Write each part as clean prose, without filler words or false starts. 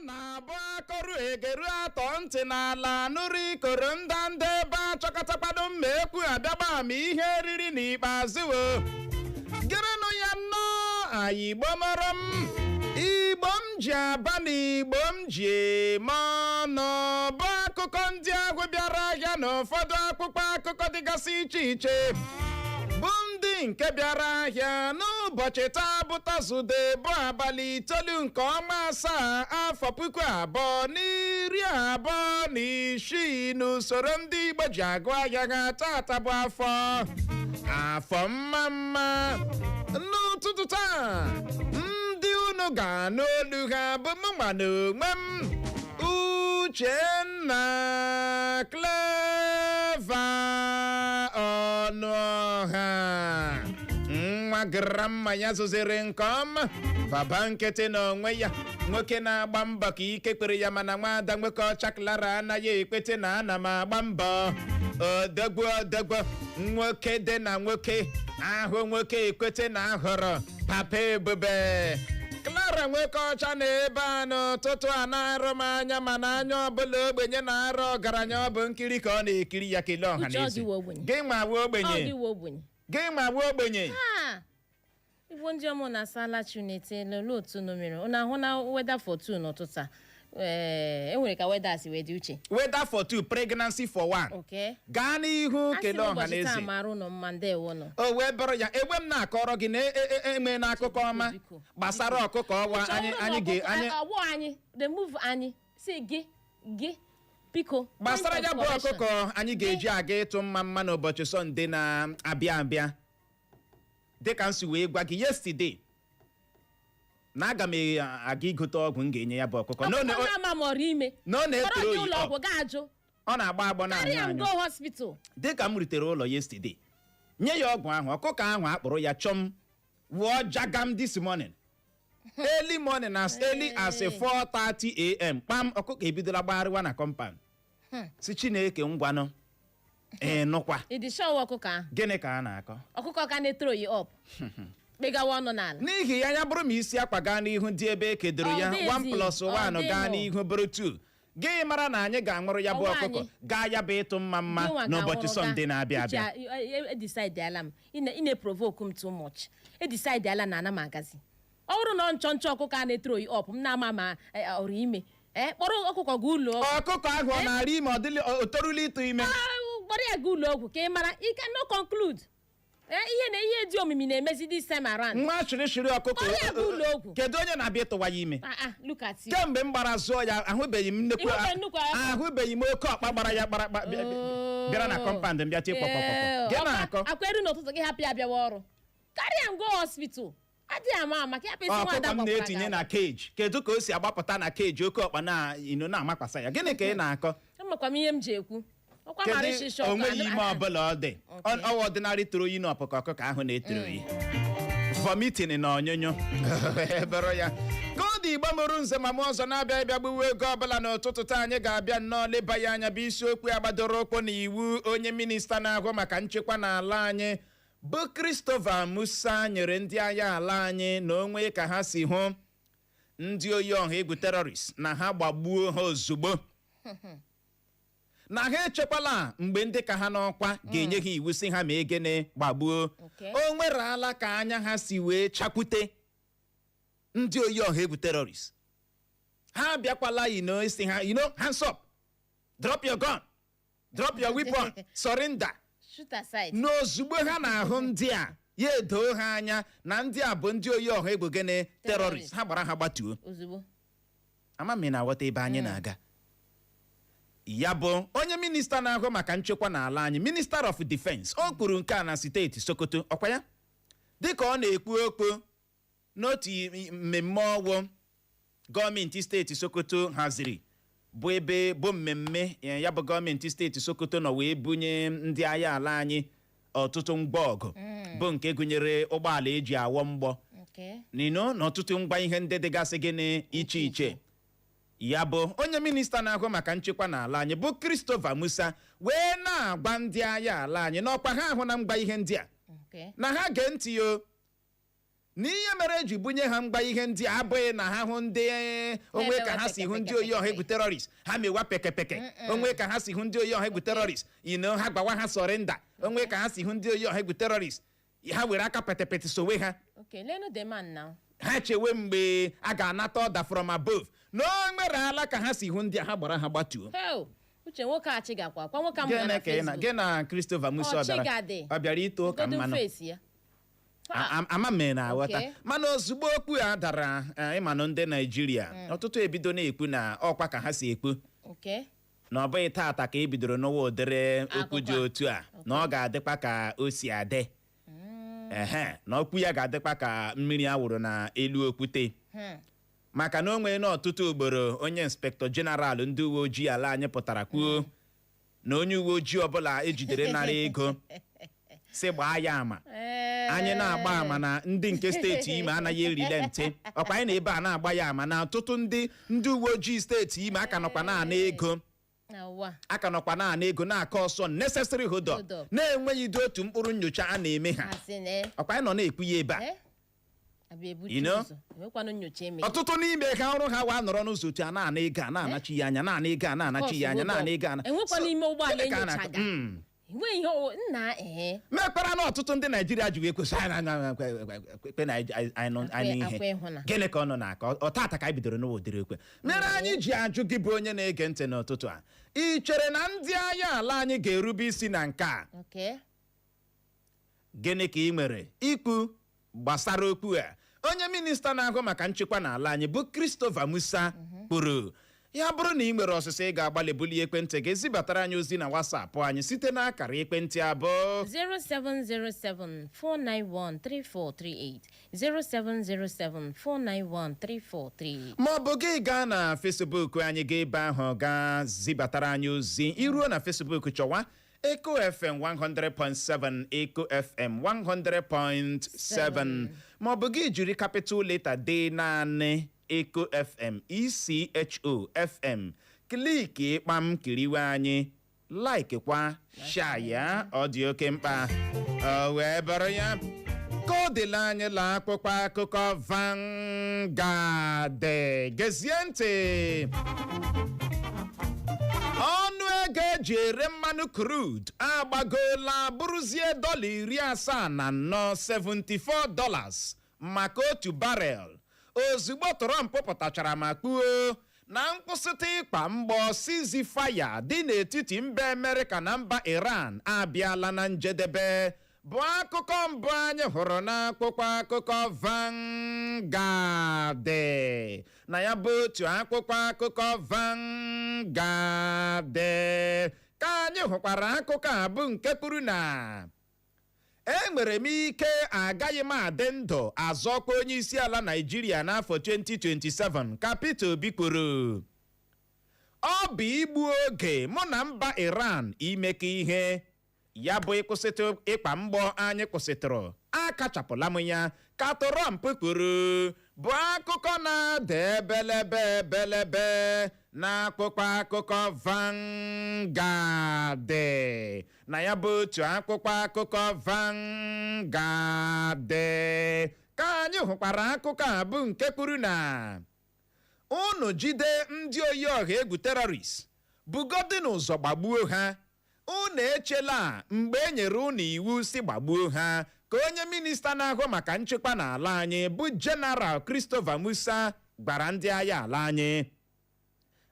na-abụ akọrụ egeru atọ ntị n'ala nụrụ ikoro ndanda ebe achọkọtakpado mma ekwu abịagba ma ihe eriri n'ikpeazụ gịrịnụ ya nnọọ anyị Igbo mara m Igbo m ji aba na Igbo m ji eme ọnụ bụ akụkọ ndị ahụ bịara ahịa na ụfọdụ akwụkwọ akụkọ dịgasị iche iche bụ ndị nke bịara ahịa n'ụbọchị taa bụ Tọzụde bụ abalị 9 nke ọnwa asaa afọ 2026 n'usoro ndị Igbo ji agụ ahịa ha tata bụ afọ mma n'ụtụtụ taa ndị unu ga-anụ olu ha bụ mụnwa na onwe m Uchenna Clever Ọnụọha nwa gramma ya zụziri nke ọma baba nkịtị n'onwe ya nwoke na-agba mbọ ka ike kpere ya mana nwaada nwoke ọcha Clara anaghị ekpete na ana m agba mbọ odogwu nwoke dị na nwoke ahụ nwoke ekwete na ahụrụ papa ebube Clara nwoke ọcha na ebe a n'ụtụtụ a na-arụ m anya mana anya ọbụla ogbenye na-arụ ọgaranya ọ bụ nkiri ka ọ na-ekiri ya kelee ọha n'ezi gị nwawe ogbenye Igbo ndị ọmụ na sala Chineke lele otu nomere ụna ahụ na weather for 2 n'ụtụtụ a enwere ka weather si wedi uche weather for 2 pregnancy for 1 okay gaa n'ihu kelee ọha n'ezi o wee bụrụ ya egbe m na-akọrọ gị na eme na akụkọ ọma gbasara ọkụkọ ọwa anyị the move anyị si gị biko gbasara ya bụ ọkụkọ anyị ga-eji aga ịtụ mma n'ụbọchị Sọnde na-abịa dịka m si wee gwa gị yesterday na aga m aga igote ọgwụ m ga-enye ya bụ ọkụkọ ọ na-agba agbọ n'anya dịka m rutere ụlọ yesterday nye ya ọgwụ ahụ ọkụkọ ahụ akpụrụ ya chọm wụọ jagam this morning early morning as early as 4:30 a.m. kpam ọkụkọ ebidola gbagharịwa na compound si Chineke ngwanụ nokwa gịnị ka a na-akọ ọkụkọ ka na-etro yi up kpegawa ọnụ n'ala n'ihi ya bụrụ ma isi akwa gaa n'ihu ndị ebe ekedoro ya 1+1 gaa n'ihu bụrụ 2 gị mara na anyị ga-aṅụrụ ya bụ ọkụkọ gaa ya bụ ịtụ mma n'ụbọchị Sọnde na-abịa abịa edecideala m ị na-provoke m too much edecideala na ana m agazi ọ bụrụ na nchọ ọkụkọ a na-etro yi up m na-ama ma ọrụ ime kpọrọ ọkụkọ gị ụlọ ọkụkọ ahụ ọ na-arị ime o torula ịtụ ime kpọrọ ya gị ụlọ ọgwụ ka ị mara ị ka no conclude ihe dị omimi na-emezi this time around nwa chịrịchịrị ọkụkọ kedu onye na-abịa ịtụwa ya ime kemgbe m gbara zụọ ya ahụbeghị m oke ọkpa gbara ya bịara na compound m bịa tie kpọkpọkpọ gị na-akọ akwa eru n'ụtụtụ gị hapụ ya bịawa ọrụ karịa m go hospital adịghị ama maka ya pesi ọkụkọ m na-etinye na keji kedu ka o si agbapụta na keji oke ọkpa na-amakwasa ya gịnị ka ị na-akọ amakwa m ihe m ji ekwu kedu onweghị ime ọbụla ọ dị ọwa ọdịnarị toro oyi na ọkụkọ ahụ na-etoro oyi vomitin na onyonyo ebere ya ka ọ dị Igbo mụrụ nze ma m ọzọ na-abịa ịbịa gbuwe ego ọbụla n'ụtụtụ taa anyị ga-abịa nnọọ leba ya anya bụ isiokwu ya gbadoro ụkwụ na iwu onye minista na-ahụ maka nchekwa n'ala anyị bụ Christopher Musa nyere ndị agha ala anyị na onwe ka ha si hụ ndị oyi-oha-egwu terrorist na ha gbagbuo ha ozugbo na ha echekwala mgbe ndị ka ha n'ọkwa ga-enye ha iwu si ha ma egene gbagbuo o nwerala ka anya ha si wee chakwute ndị oyi-oha-egwu terrorist ha bịakwala isi ha hands up, drop your gun, drop your weapon, surrender. n'ozugbo ha na-ahụ ndị a ya edoo ha anya na ndị a bụ ndị oyi-oha-egwu gene terrorist ha gbara ha gbatuo ama m na aghọta ebe anyị na-aga ya bụ onye minista na-ahụ maka nchekwa n'ala anyị Minister of Defense o kwuru nke a na steeti Sokoto ọkwa ya dịka ọ na-ekwu okwu n'otu mmemme ọgwụ gọọmenti steeti Sokoto haziri bụ ebe bụ mmemme ya bụ gọọmenti steeti Sokoto nọ wee bunye ndị agha ala anyị ọtụtụ ngwa ọgụ bụ nke gụnyere ụgbọala eji awọ mgbọ na ọtụtụ ngwa ihe ndị dịgasị gị n'iche iche ya bụ onye minista na-ahụ maka nchekwa n'ala anyị bụ Christopher Musa wee na-agwa ndị agha ala anyị n'ọkwa ha ahụ na ngwa ihe ndị a na ha gee ntị n'ihe mere eji bunye ha mgba ihe ndị abụghị na ha hụ ndị onwe ka ha si hụ ndị oyi-oha-egwu terrorist ha mewa pekepeke onwe ka ha si hụ ndị oyi-oha-egwu terrorist ha gbawa ha sọrenda onwe ka ha si hụ ndị oyi-oha-egwu terrorist ha were aka petepete sowe ha ha chewe mgbe a ga-anata ọda from above na o merela ka ha si hụ ndị ha gbara ha gbatuo uche nwoke achị gakwa kwa nwoke gị na Christopher Musa ọ bịara ito ụka mmanụ ama m na aghọta mana ozugbo okwu a dara ịmanụ ndị Naijiria ọtụtụ ebido na-ekwu na ọkwa ka ha si ekwu na ọ bụghị taata ka ebidoro n'ụwa ụdịrị okwu dị otu a na ọ ga-adịkwa ka o si adị na okwu ya ga-adịkwa ka mmiri awụrụ na elu okwute maka na o nwere n'ọtụtụ ugboro onye inspektọ jeneral ndị uwe ojii ala anyị pụtara kwuo na onye uwe ojii ọbụla ejidere nara ego si gbaa ya ama anyị na-agba ama na ndị nke steeti Imo anaghị erile ntị ọkwa anyị na ebe a na-agba ya ama na ọtụtụ ndị uwe ojii steeti Imo aka nọkwa na-ana ego na-aka ọsọ necessary hold up na-enweghị dị otu mkpụrụ nyocha a na-eme ha ọkwa anyị nọ na-ekwu ya ebe a ọtụtụ n'ime ha ọrụ ha wa nọrọ n'ụzọ otu a na-ana ego a na-anachi ya anya na-ana ego a na-anachi ya anya na-ana ego mekpara na ọtụtụ ndị Naijiria ji wee kwesị anyị ihe gịnị ka ọ nọ n'aka ọtata ka anyị bidoro n'ụwa ụdịrị ekwe mere anyị ji ajụ gị bụ onye na-ege ntị n'ụtụtụ a ị chere na ndị agha ala anyị ga-erube isi na nke a gịnị ka ị nwere ikwu gbasara okwu a onye minista na-ahụ maka nchekwa n'ala anyị bụ Christopher Musa kwuru ya bụrụ na ị nwere ọsịsa ị ga-agbalị bulie ekwentị gị zibatara anyị ozi na WhatsApp anyị site n'akara ekwentị abụọ 07074913438 07074913438 ma ọ bụ gị gaa na Facebook anyị ga ebe ahụ gaa zibatara anyị ozi iruo na Facebook chọwa Echo FM 100.7 Echo FM 100.7 ma ọ bụ gị jiri capital letter D naanị Echo FM ISIOKWU FM kliki kpam kiriwe anyị like kwa share ọ dị oke mkpa wee bụrụ ya ka ọ dịla anyị la akpụkpọ akụkọ Vanguard gezie ntị ọnụ ego eji ere mmanụ crude agbagola bụrụzie $74 $74 maka otu barrel ozugbo Trump pụtachara ma kwuo na nkwụsịtụ ịkpa mgbọ ceasefire dị n'etiti mba Amerịka na mba Iran abịala na njedebe bụ akụkọ mbụ anyị hụrụ n'akwụkwọ akụkọ Vanguard na ya bụ otu akwụkwọ akụkọ Vanguard ka anyị hụkwara akụkọ a bụ nke kwuru na enwere m ike agaghị m adị ndụ azọkwa onye isi ala Naịjirịa n'afọ 2027 ka Peter Obi kwuru ọ bụ igbu oge mụ na mba Iran imekọ ihe ya bụ ịkwụsịtụ ịkpa mgbọ anyị kwụsịtụrụ akachapụla m ya ka Trump kwuru bụ akụkọ na-ada ebelebe n'akwụkwọ akụkọ Vanguard na ya bụ otu akwụkwọ akụkọ Vanguard ka anyị hụkwara akụkọ a bụ nke kwuru na unu jide ndị oyi-oha-egwu terrorist bugodi n'ụzọ gbagbuo ha unu echela mgbe e nyere unu iwu si gbagbuo ha ka onye minista na-ahụ maka nchekwa n'ala anyị bụ General Christopher Musa gwara ndị agha ala anyị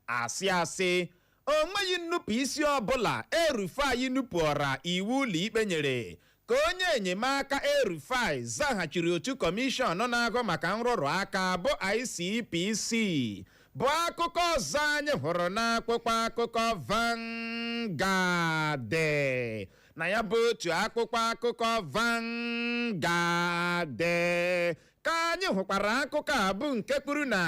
asị o nweghị nnupụ isi ọbụla El-Rufai nupụọra iwu ụlọikpe nyere ka onye enyemaka El-Rufai zaghachiri otu kọmishọn na-ahụ maka nrụrụ aka bụ ICPC bụ akụkọ ọzọ anyị hụrụ n'akwụkwọ akụkọ Vanguard na ya bụ otu akwụkwọ akụkọ Vanguard ka anyị hụkwara akụkọ a bụ nke kwuru na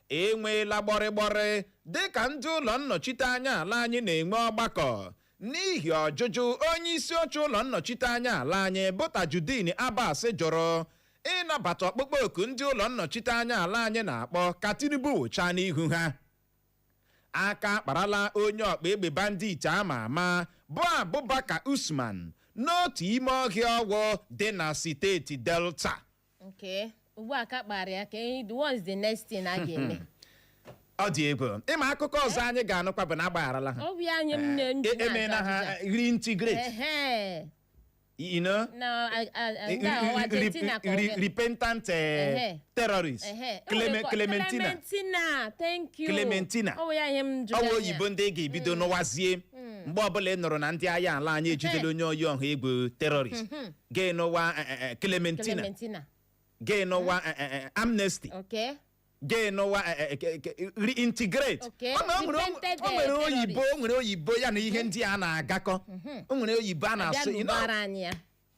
enweela gbọrịgbọrị dịka ndị ụlọ nnọchiteanya ala anyị na-enwe ọgbakọ n'ihi ọjụjụ onye isi oche ụlọ nnọchiteanya ala anyị bụ Tajudeen Abbas jụrụ ịnabata ọkpụkpọ oku ndị ụlọ nnọchiteanya ala anyị na-akpọ ka Tinubu wụchaa n'ihu ha aka akparala onye ọkpa egbe bandit ama ama bụ Abubakar Usman n'otu ime ọhịa ọgwụ dị na steeti Delta Okay. Ugbu a ka kpara ya ka what's the next thing a ga-eme? Ọ dị egwu. Ịma akụkọ ọzọ anyị ga-anụkwa bụ na agbagharala ha. Ọ bụ anyị m Emena ha reintegrate. You know? No, repentant terrorists. Clementina. Thank you. Clementina. Ọ bụ oyibo ndị ga-ebido n'ụwazie mgbe ọbụla ị nụrụ na ndị agha ala anyị ejidela onye oyi-oha-egwu terrorist. Ga-enụwa Clementina. Ga-enụwa amnesty. Okay. Ga-enụwa reintegrate. O nwere oyibo ya na ihe ndị a na-agakọ. O nwere oyibo a na-asụ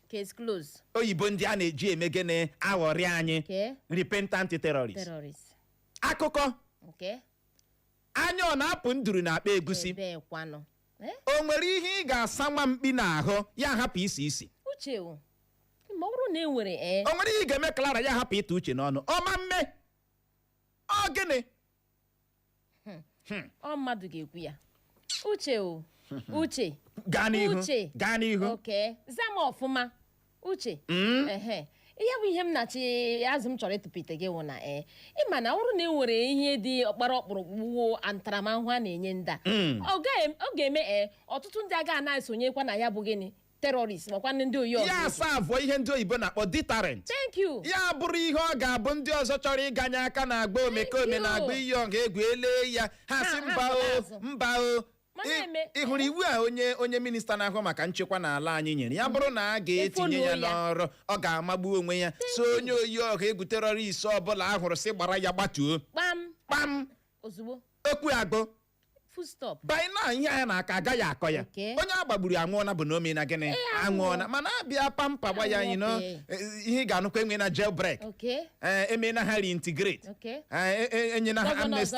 case close. Oyibo ndị a na-eji eme gịnị aghọrị anyị. Repentant terrorist. Akụkọ. Anya ọ na-apụ nduru na akpa egusi. O nwere ihe ị ga-asa nwa mkpi n'ahụ ya hapụ isi isi. Uche o. Ma ọ bụrụ na e nwere o nwere ihe ga-eme Clara ya hapụ ịta uche n'ọnụ. Ọma mme. Ọ gịnị? Ọ mmadụ ga-ekwu ya. Uche o. Uche. Gaa n'ihu. Okay. Zama ọfụma. Uche. Ihe bụ ihe m na-achị azụ m chọrọ ịtụpụte gị wụ na ịma na ọ bụrụ na e nwere ihe dị ọkpara ọkpụrụkpụ ntaramahụhụ a na-enye ndị a ọ ga-eme ọtụtụ ndị agaghị na-esonyekwa na ya bụ gịnị terrorist makwa ndị oyi ya asa abụọ ihe ndị oyibo na-akpọ deterrent. Thank you. Ya bụrụ ihe ọ ga-abụ ndị ọzọ chọrọ ịganye aka na-agba omekome na-agba iyi oyi-oha-egwu elee ya ha sị mba o ị hụrụ iwu a onye minista na-ahụ maka nchekwa n'ala anyị nyere ya bụrụ na a ga-etinye ya n'ọrụ ọ ga-amagbu onwe ya so onye oyi-oha-egwu terrorist ọbụla ahụrụ sị gbara ya gbatuo kpam ozugbo okwu agụ by now ihe anya na-aka agaghị akọ ya onye agbagburu anwụọna bụ na ome na gịnị anwụọna mana abịa pampa gba ya ihe ị ga-anụkwa enwe na jailbreak eme na ha reintegrate enye na ha amnesty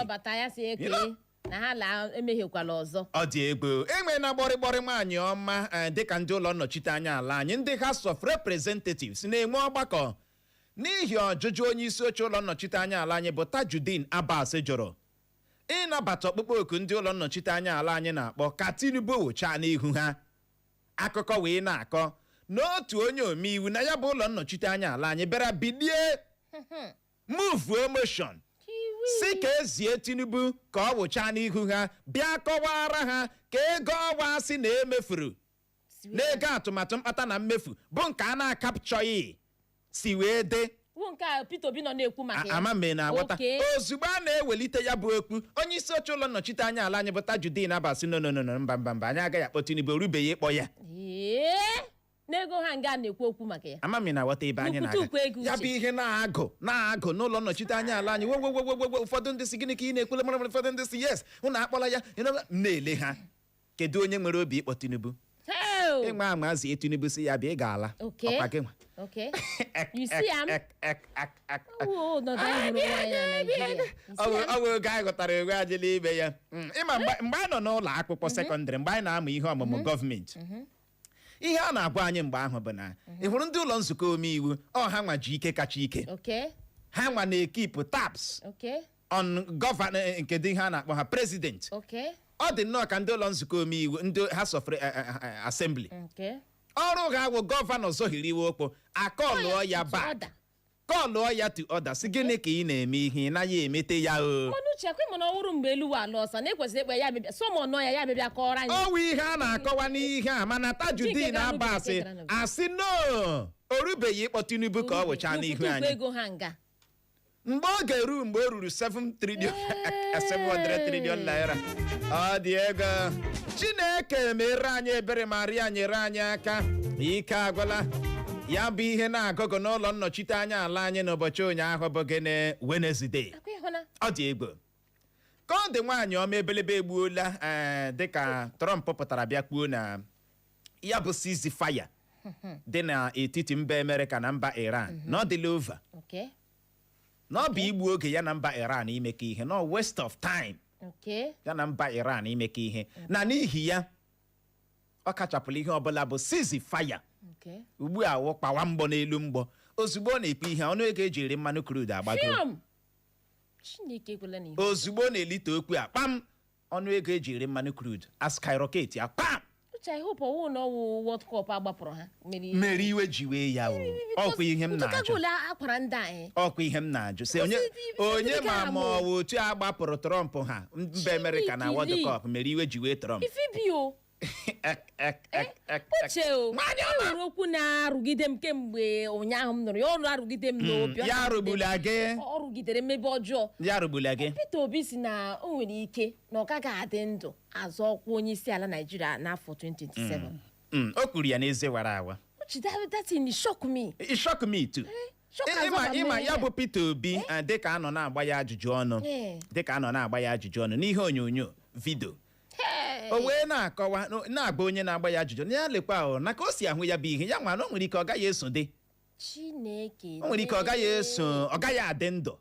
na ha emeghekwala ọzọ. Ọ dị egwu enwe na gbọrịgbọrị nwaanyị ọma dịka ndị ụlọ nnọchite anya ala anyị ndị House of Representatives na-enwe ọgbakọ n'ihi ọjụjụ onye isi oche ụlọ nnọchite anya ala anyị bụ Tajudeen Abbas jụrụ ịnabata ọkpụkpọ oku ndị ụlọ nnọchite anya ala anyị na-akpọ ka Tinubu wụchaa n'ihu ha. Akụkọ wee na-akọ n'otu onye omeiwu na ya bụ ụlọ nnọchite anya ala anyị bịara bilie move motion si ka ezie Tinubu ka ọ wụchaa n'ihu ha bịa kọwara ha ka ego ọwa si na emefuru n'ego atụmatụ mkpata na mmefu bụ nke a na-akapchọghị si wee de Peter Obi nọ na-ekwu maka ya. Ama mme na-aghọta ozugbo a na-ewelite ya bụ okwu onye isi oche ụlọ nnọchite anya ala anyị bụ Tajudeen Abbas no mba anyị agaghị akpọ Tinubu orubeghị ịkpọ ya n'ego ha nga na-ekwu okwu maka ya. Ama mme na-aghọta ebe anyị na-aga ya bụ ihe na-agụ n'ụlọ nnọchite anya ala anyị ụfọdụ ndị si gịnị ka ị na-ekwule mara ụfọdụ ndị si yes ụnụ akpọla ya na-ele ha kedu onye nwere obi ịkpọ Tinubu ịnwe amazi Tinubu si ya bịa ị ga-ala ọkwa gị nwa you see am ọ bụ oge anyị ghọtara egwe ajịla ibe ya ịma mgbe anyị nọ n'ụlọ akwụkwọ sekọndịrị mgbe anyị na-amụ ihe ọmụmụ gọọmenti ihe a na-agwa anyị mgbe ahụ bụ na ị hụrụ ndị ụlọ nzukọ omeiwu ha nwa ji ike kacha ike ha nwa na-ekipụ taps on gọvanọ nke dị ihe a na-akpọ ha president ọ dị nnọọ ka ndị ụlọ nzukọ omeiwu ndị House of Assembly ọrụ ha bụ gọvanọ zohiri iwe okpo akọlụọ ya back kọlụọ ya to order si gịnị ka ị na-eme ihe ị naghị emete ya ọwụrụ mgbe elu ala ọsa na ekwesịrị ikpe ya bịa sọmọ ya bịa kọrọ anyị ọwụ ihe a na-akọwa n'ihe a mana Tajudeen Abbas asị no orubeghị ịkpọ Tinubu ka ọ wụchaa n'ihu anyị mgbe ọ ga-eru mgbe o ruru 700 trillion naira ọ dị ego Chineke mere anyị ebere ma rịa nyere anyị aka ike agwụla ya bụ ihe na-agụgụ n'ụlọ nnọchite anya ala anyị n'ụbọchị ụnyaahụ bụ gịnị Wednesday ọ dị egwu ka ọ dị nwaanyị ọma ebelebe egbuola dịka Trump pụtara bịa kpuo na ya bụ ceasefire dị n'etiti mba Amerịka na mba Iran na ọ dịla over na ọ bụ igbu oge ya na mba Iran imekọ ihe na waste of time ya na mba Iran imekọ ihe na n'ihi ya ọ kachapụla ihe ọbụla bụ ceasefire ugbu a kpawa mgbọ n'elu mgbọ ozugbo ọ na-ekpe ihe ọnụ ego eji ere mmanụ crude agbago ozugbo ọ na-elite okwu a kpam ọnụ ego eji ere mmanụ crude a skyrocket ya kpam uche I hope ọwụ na ọwụ World Cup agbapụrụ ha mere iwe ji wee ya ọkwa ihe m na-ajụ akwara ndị anyị ọkwa ihe m na-ajụ sị onye ma ọwụ otu agbapụrụ Trump ha mba Amerịka na World Cup mere iwe ji wee Trump ifibio uche o enwere okwu na-arụgide m kemgbe ụnyaahụ m nụrụ ya ọrụ arụgide m n'obi ya arụgbula gị ọ rụgidere mmebe ọjọọ ya arụgbula gị Peter Obi si na o nwere ike na ọ gaghị adị ndụ azọ ọkwa onye isi ala Naịjirịa n'afọ 2027 o kwuru ya n'eze wara awa that thing shock me. It shock me too. Ịma ya bụ Peter Obi dịka anọ na-agba ya ajụjụ ọnụ n'ihe onyonyo vidio o wee na-akọwa na-agba onye na-agba ya ajụjụ ya lekwa ahụ na ka o si ahụ ya bụ ihe ya nwa na o nwere ike ọ gaghị eso dị Chineke o nwere ike ọ gaghị adị ndụ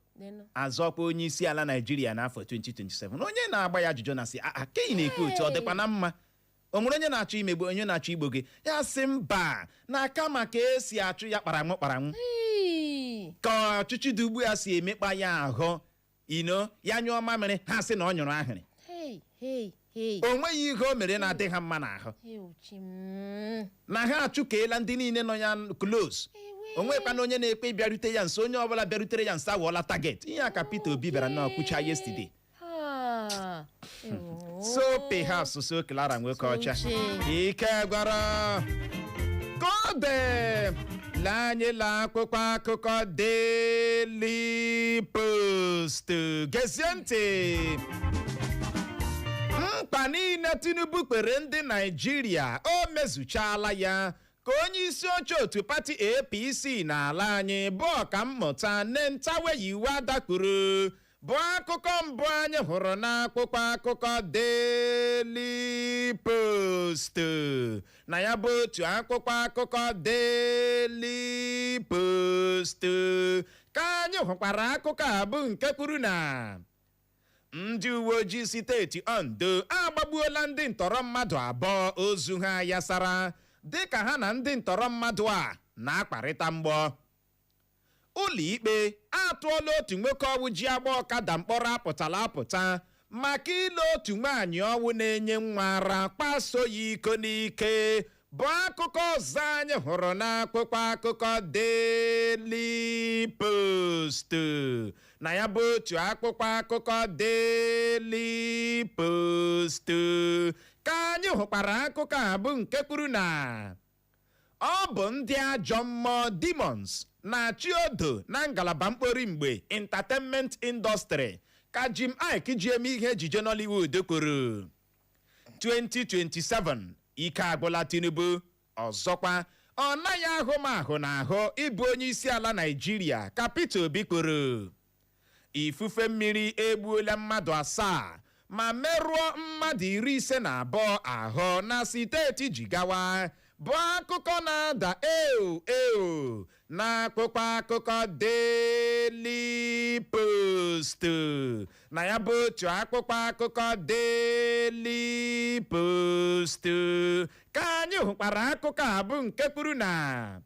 azọkwa onye isi ala Naịjirịa n'afọ 2027 onye na-agba ya ajụjụ na sị ka ị na-ekwu otu ọ dịkwa na mma o nwere onye na-achọ imegbu onye na-achọ igbo gị ya sị mba na kama ka esi achụ ya kparamụ ka ọchịchị dị ugbu a si emekpa ya ahụ ya nyụọ mamịrị ha sị na ọ nyụrụ ahịrị o nweghị ihe o mere na-adị ha mma n'ahụ na ha achụkeela ndị niile nọ ya close o nwekwana onye na-ekpe bịarute ya nso onye ọbụla bịarutere ya nso awọla target ihe a ka Peter Obi bịara na kwucha yesterday so perhaps so Clara nwoke ọcha ike gwara kode lanye la akwụkwọ akụkọ Daily Post gezie ntị mkpa niile Tinubu kpere ndị Naịjirịa o mezuchala ya ka onye isi oche otu pati APC n'ala anyị bụ ọkammụta Nentawe iwu adakpuru bụ akụkọ mbụ anyị hụrụ n'akwụkwọ akụkọ Daily Post na ya bụ otu akwụkwọ akụkọ Daily Post ka anyị hụkwara akụkọ a bụ nke kwuru na ndị uwe ojii steeti Ondo agbagbuola ndị ntọrọ mmadụ abụọ ozu ha yasara dịka ha na ndị ntọrọ mmadụ a na-akparịta mgbọ ụlọikpe atụọla otu nwoke ọwụ ji agba ọkada mkpọrọ apụta maka ile otu nwaanyị ọwụ na-enye nwa ara kpaso ya iko n'ike bụ akụkọ ọzọ anyị hụrụ n'akwụkwọ akụkọ Daily Post na ya bụ otu akwụkwọ akụkọ Daily Post ka anyị hụkwara akụkọ a bụ nke kwuru na ọ bụ ndị ajọ mmụọ demons na-achị odo na ngalaba mkpori mgbe entertainment industry ka Jim Iyke ji eme ihe ejije Nollywood kwuru 2027 ike agwụla Tinubu ọzọkwa ọ naghị ahụ n'ahụ ịbụ onye isi ala Naịjirịa ka Peter Obi kwuru ifufe mmiri egbuola mmadụ 7 ma merụọ mmadụ 52 ahụ na steeti Jigawa bụ akụkọ na-ada n'akwụkwọ akụkọ Daily Post na ya bụ otu akwụkwọ akụkọ Daily Post ka anyị hụkwara akụkọ a bụ nke kwuru na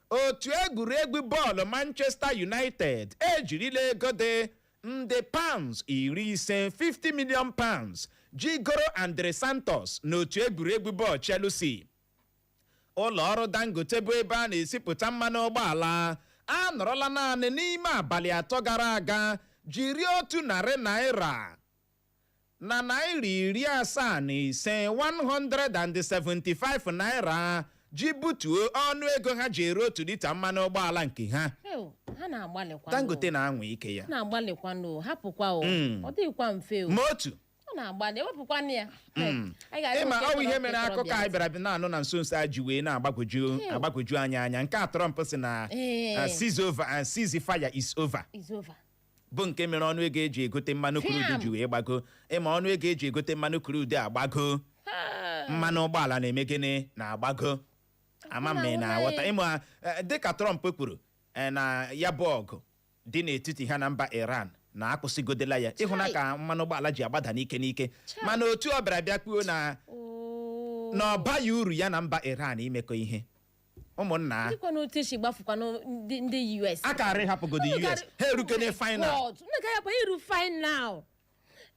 otu egwuregwu bọọlụ Manchester United ejirila ego dị nde pounds 50 million pounds jigoro Andre Santos n'otu egwuregwu bọọlụ Chelsea. ụlọ ọrụ Dangote bụ ebe a na-esipụta mmanụ ụgbọala anọrọla naanị n'ime abalị 3 gara aga jiri $100 na naira 75 175 naira ji butuo ọnụ ego ha ji ere 1 lita mmanụ ụgbọala nke ha. Dangote na-anwa ike ya na-agbalịkwanụ hapụkwa ọ dịkwa mfe ma otu na-agbalị ewepụkwana ya ịma ọ bụ ihe mere akụkọ anyị bịara na-anụ na nso nso a ji wee na-agbagwoju anya nke a Trump sị na ceasefire is over bụ nke mere ọnụ ego eji egote mmanụ crude ji wee gbago ịma ọnụ ego eji egote mmanụ crude agbago mmanụ ụgbọala na-eme gịnị na-agbago ama mme na-aghọta ịma dịka Trump kwuru na ya bụ ọgụ dị n'etiti ha na mba Iran na-akwụsịgodela ya ịhụna ka mmanụ ụgbọala ji agbada n'ike mana otu ọ bịara bịa kwuo na ọ baghị uru ya na mba Iran imekọ ihe ụmụnna ndị US akarị hapụgodo US ha erukene final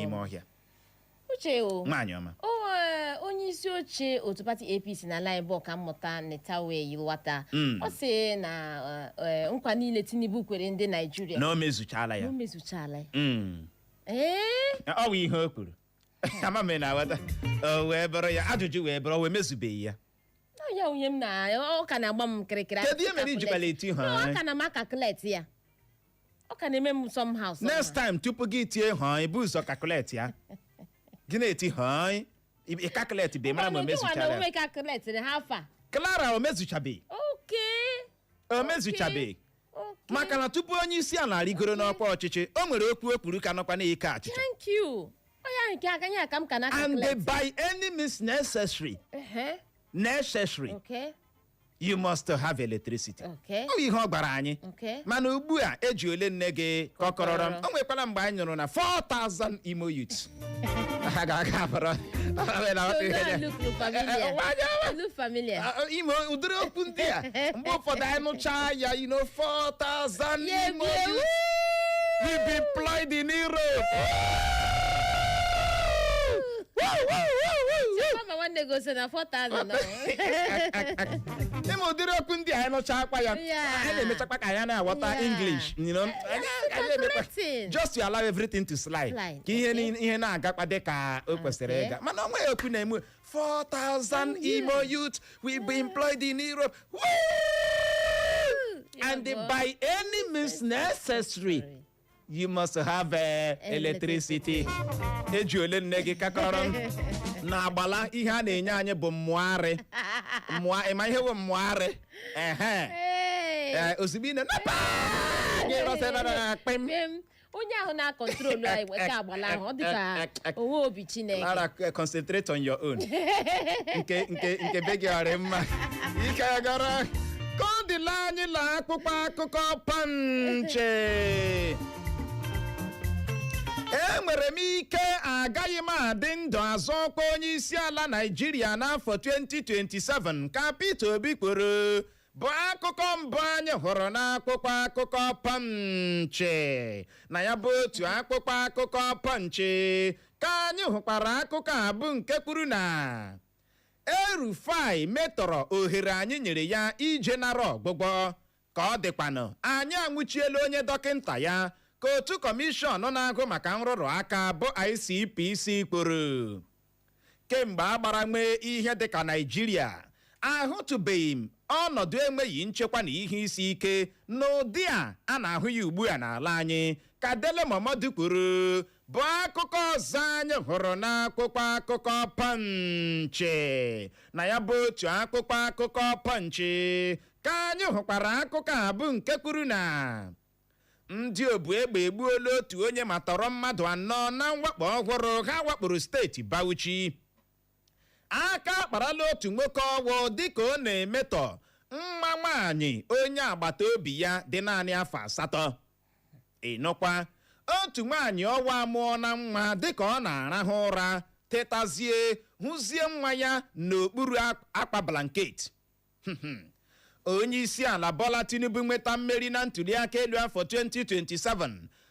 n'ime ọhịa uche o nwaanyị ọma onye isi oche otu pati APC na ala Igbo ka mmụta Netawe Yilwata ọ sị na nkwa niile Tinubu kwere ndị Naijiria na o mezuchala ya ọ bụ ihe o kwuru ama m na awata wee bụrụ ya ajụjụ wee bụrụ wee mezubeghị ya ya onye m na ọ ka na-agba m kirikiri kedu ihe mere ijikwala eti ha ọ ka na m akakuleti ya ọ ka na-eme m somehow next time tupu gị tie ha ibu ụzọ kakuleti ya gị na-eti ha kakuleti bụ mara ma o mezuchara Clara o mezuchabeghị o mezuchabeghị maka na tupu onye isi ala rigoro n'ọkwa ọchịchị o nwere okwu okpuru ka nọkwa na-eke achịcha thank you and by any means necessary okay you must have electricity ọ ihe ọ gwara anyị mana ugbu a eji ole nne gị kọkọrọrọ m o nwekwara mgbe anyị nụrụ na 4,000 Imo youths ha ga-aga abụrụ ime ụdịrị okwu ndị a mgbe ụfọdụ anyị nụchaa ya 4,000 Imo youths will be deployed in Europe. Ịma ụdịrị okwu ndị anyị nụcha akpa ya anyị na-emechakwa ka ya na-aghọta English just to allow everything to slide ka ihe na-agakwa dị ka o kwesịrị ịga mana onwe okwu na-eme 4,000 Imo youth will be employed in Europe and by any means necessary you must have electricity. Eji ole nne gị kakọrọ na agbala ihe a na-enye anyị bụ mmụarị ịma ihe bụ mmụarị ozugbo ị onye ahụ na-akọntrolu anyị weta agbala ahụ ọ dịka onwe obi Chineke. Lara, concentrate on your own. nke be gị ọrị mma ike gara ka ọ dịla anyị la akpụkpọ akụkọ Punch. Enwere m ike agaghị m adị ndụ azọ ọkwa onye isi ala Naịjirịa n'afọ 2027 ka Peter Obi kwuru bụ akụkọ mbụ anyị hụrụ n'akpụkpọ akụkọ Punch. Na ya bụ otu akpụkpọ akụkọ Punch ka anyị hụkwara akụkọ a bụ nke kwuru na Erufai metọrọ ohere anyị nyere ya ije nara ọgbụgbọ ka ọ dịkwanụ anyị anwụchiela onye dọkịnta ya ka otu kọmishọn na-agụ maka nrụrụ aka bụ ICPC kporo. Kemgbe a gbara nwee ihe dịka Naịjirịa, ahụtụbeghị m ọnọdụ enweghị nchekwa na ihe isi ike n'ụdị a na-ahụ ya ugbu a n'ala anyị, ka Dele Momodu kwuru, bụ akụkọ ọzọ anyị hụrụ n'akwụkwọ akụkọ Pọnchị. Na ya bụ otu akwụkwọ akụkọ Pọnchị ka anyị hụkwara akụkọ a bụ nke kwuru na ndị obu egbe egbuola otu onye ma tọrọ mmadụ 4 na mwakpo ọhụrụ ha wakporo steeti Bauchi. Aka akparala otu nwoke ọgwụ dịka ọ na-emetọ nwa nwaanyị onye agbata obi ya dị naanị afọ 8. Ịnụkwa, otu nwaanyị ọwa amụọ na nwa dịka ọ na-arahụ ụra tetazie hụzie nwa ya n'okpuru akwa blanket. Onye isi ala Bola Tinubu nweta mmeri na ntuliaka elu afọ 2027,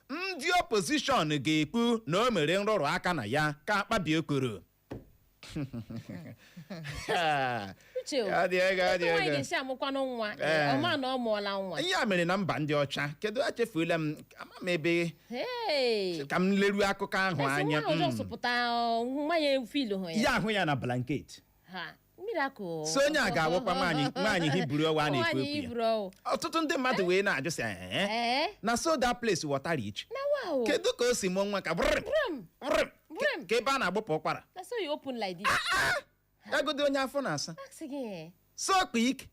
ndị opozishọn ga-ekwu na o mere nrụrụ aka na ya ka Akpabio kwuru. Ihe a mere na mba ndị ọcha, kedu echefuola m ama m ebe ka m leruo akụkọ ahụ anya. Ya ahụ ya na blanket. So onye a ga-awụkwa nwaanyị Hibru ọwa a na-ekwu okwu ya. Ọtụtụ ndị mmadụ wee na-ajụ sị na so that place water rich. Kedu ka o si mụọ nwa ka ka ebe a na-agbụpụ ụkwara. Agụdị onye afọ na-asa so quick.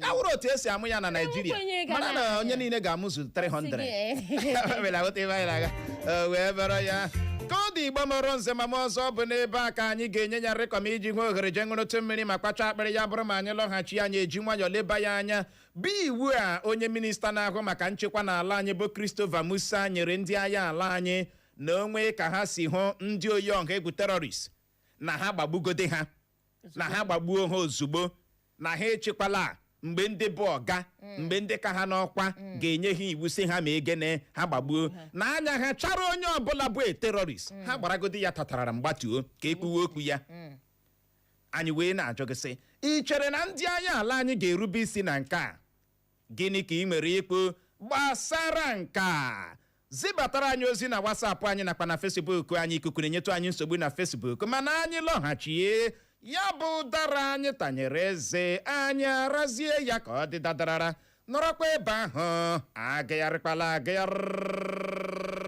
Ya wụrụ otu esi amụ ya na Naịjirịa, mana na onye niile ga-amụzu 300. Wee bịara ya ka ọ dị Igbo mụrụ nze ma ọzọ bụ n'ebe a ka anyị ga-enye ya rịkọm iji nwee ohere je ṅụrụtụ mmiri ma kpacha akpịrị ya bụrụ ma anyị lọghachi anyị eji nwayọọ leba ya anya. Bụ iwu a onye minista na-ahụ maka nchekwa n'ala anyị bụ Christopher Musa nyere ndị agha ala anyị na onwe ka ha si hụ ndị oyi-oha-egwu terrorist na ha gbagbugode ha, na ha gbagbuo ha ozugbo, na ha echekwala mgbe ndị bụ ọga, mgbe ndị ka ha n'ọkwa ga-enye ha iwu si ha ma egene ha gbagbuo, na anya ha chara onye ọbụla bụ terrorist ha gbaragodi ya tatarara mgbatuo ka ekwuwe okwu ya. Anyị wee na-ajụ gị sị, ị chere na ndị agha ala anyị ga-erube isi na nke a? Gịnị ka ị nwere ikwu gbasara nke a? Zibatara anyị ozi na WhatsApp anyị nakwa na Facebook anyị. Ikuku na-enyetụ anyị nsogbu na Facebook, mana anyị lọghachie ya bụ ụdara anyị tanyere eze anyị arazie ya ka ọ dị dadarara, nọrọkwa ebe ahụ agagharịkwala agagharị.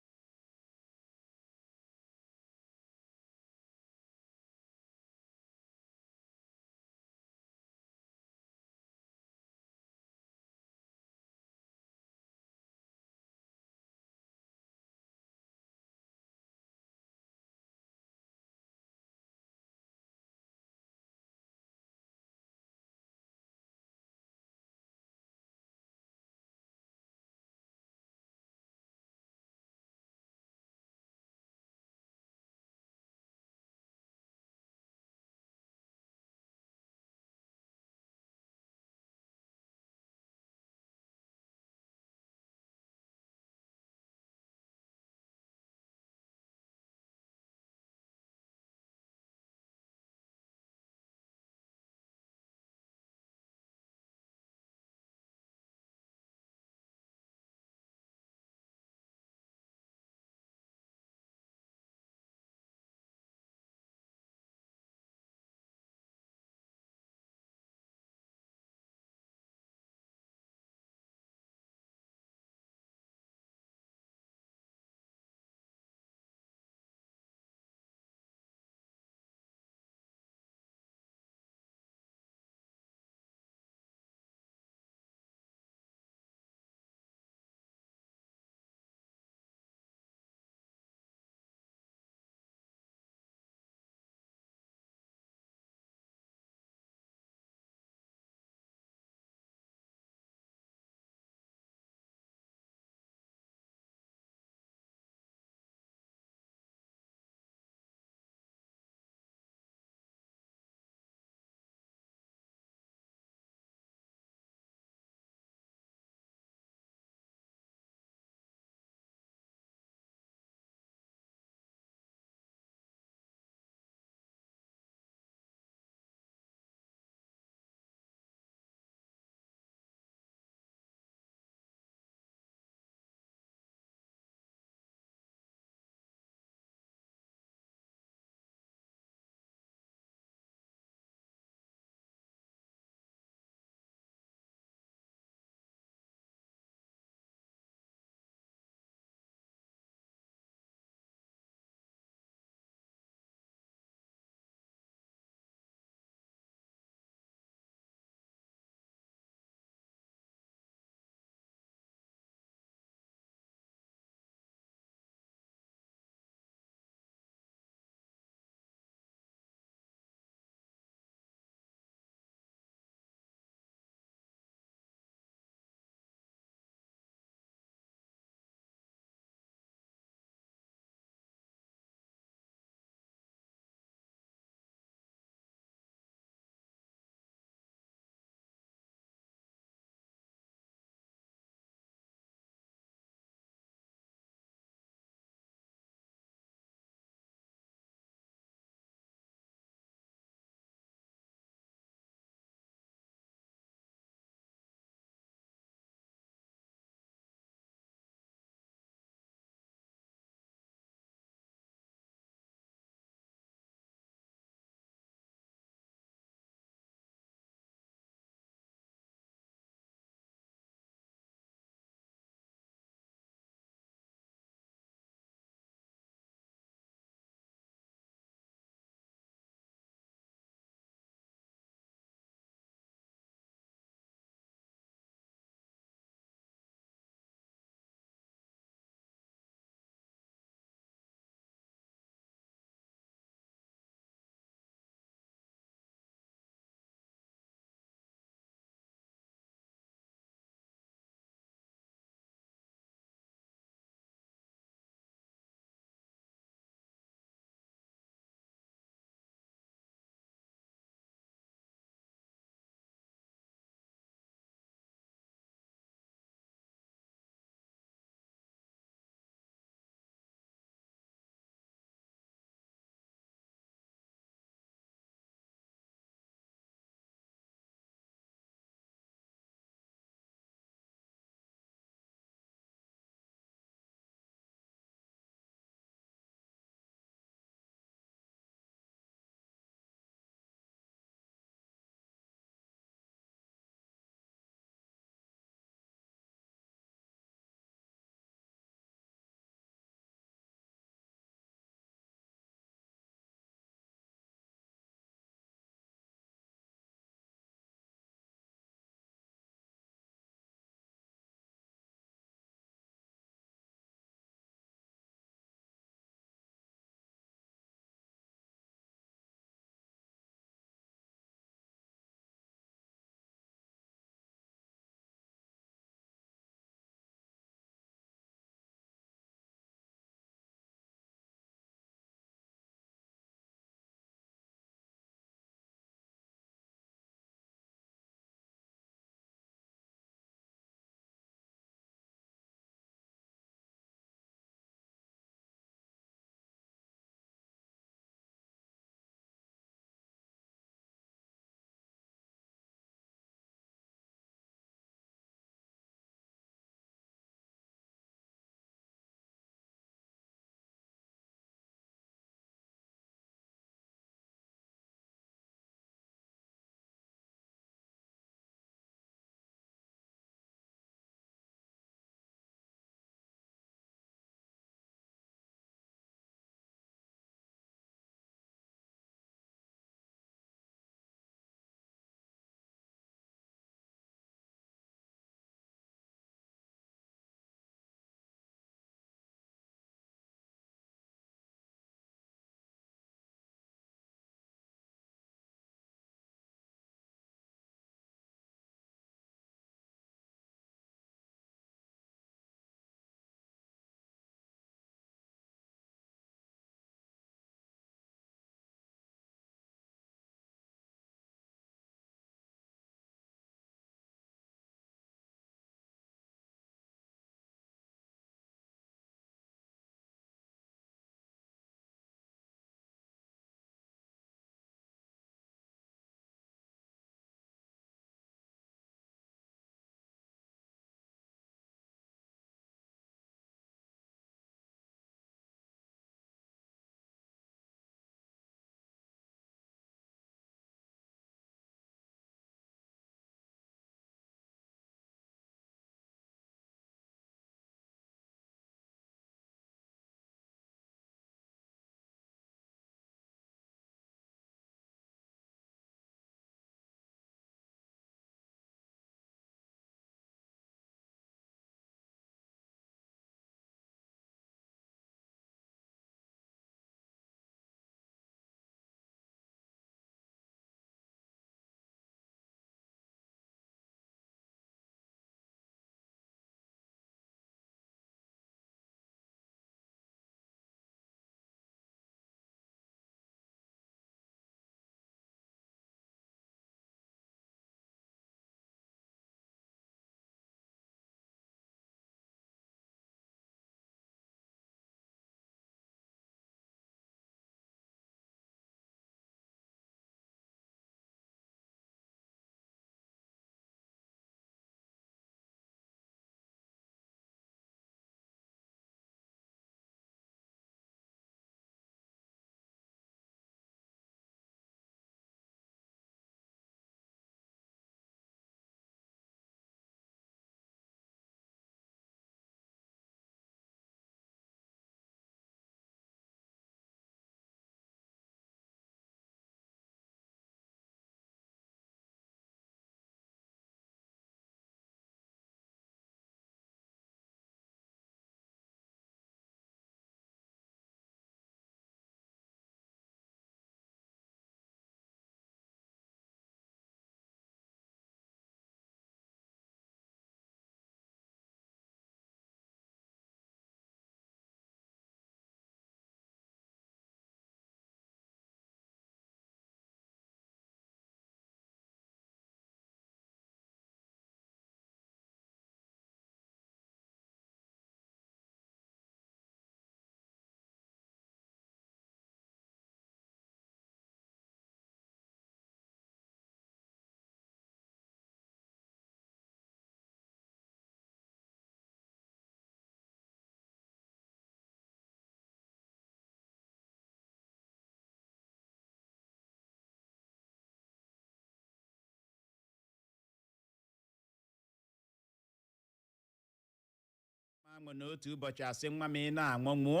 aṅụ n'otu ụbọchị asị nwa m ị na-aṅụ ṅụọ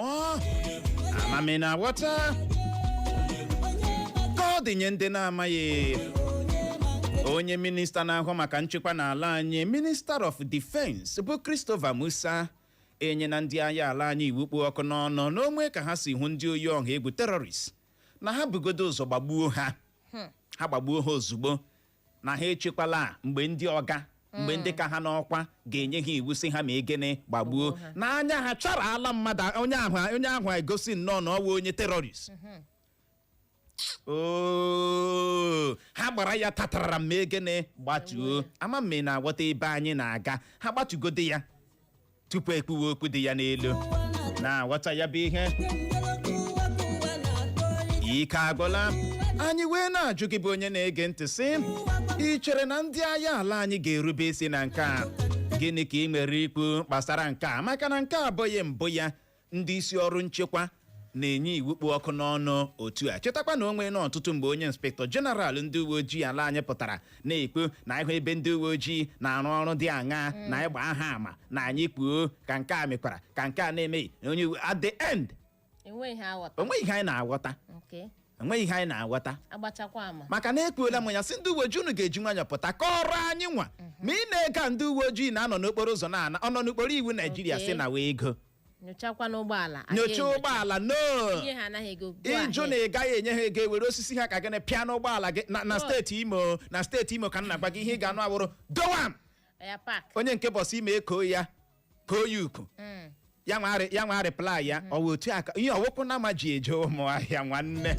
ama m ị na-aghọta ka ọ dị nye ndị na-amaghị onye minista na-ahụ maka nchekwa n'ala anyị Minister of Defense bụ Christopher Musa enye na ndị agha ala anyị iwu kpu ọkụ n'ọnụ n'onwe ka ha si hụ ndị oyi-oha-egwu terrorist na ha bugodo ụzọ gbagbuo ha gbagbuo ha ozugbo na ha echekwala mgbe ndị ọga mgbe ndị ka ha n'ọkwa ga-enye ha iwu si ha ma egene gbagbuo n'anya ha chara ala mmadụ onye ahụ egosi nnọọ na ọ bụ onye terrorist ha gbara ya tatara m egene gbatuo ama m na-aghọta ebe anyị na-aga ha gbatugode ya tupu ekpuwe okwu dị ya n'elu na-aghọta ya bụ ihe ike agụla anyị wee na-ajụ gị bụ onye na-ege ntị sị ị chere na ndị agha ala anyị ga-erube isi na nke a gịnị ka ị nwere ikwu gbasara nke a maka na nke abụghị mbụ ya ndị isi ọrụ nchekwa na-enye iwu kpu ọkụ n'ọnụ otu a chetakwa na onwe n'ọtụtụ mgbe onye inspektọ jeneral ndị uwe ojii ala anyị pụtara na-ekwu na ịhụ ebe ndị uwe ojii na-arụ ọrụ dị aṅa na ịgba aha ama na anyị kpuo ka nke a mekwara ka nke a na-emeghị onye iwu at the end onweghị ihe anyị na-aghọta enweghị ihe anyị na-aghọta maka na ekwuola m ya sị ndị uwe ojii unu ga-eji nwayọ pụta kọrọ anyị nwa ma ị na-ega ndị uwe ojii na-anọ n'okporo ụzọ na-ana ọnọ n'okporo iwu Naijiria si na wee ego nyocha ụgbọala no ịjụ na ị gaghị enye ha ego ewere osisi ha ka gịnị pịa n'ụgbọala gị na steeti Imo ka nna gwa gị ihe ị ga-anụ awụrụ dowam onye nke bọsị ime koo ya uku ya nwa reply ya ọ wụ otu aka ihe ọwụkwụ na ama ji eje ụmụahịa nwanne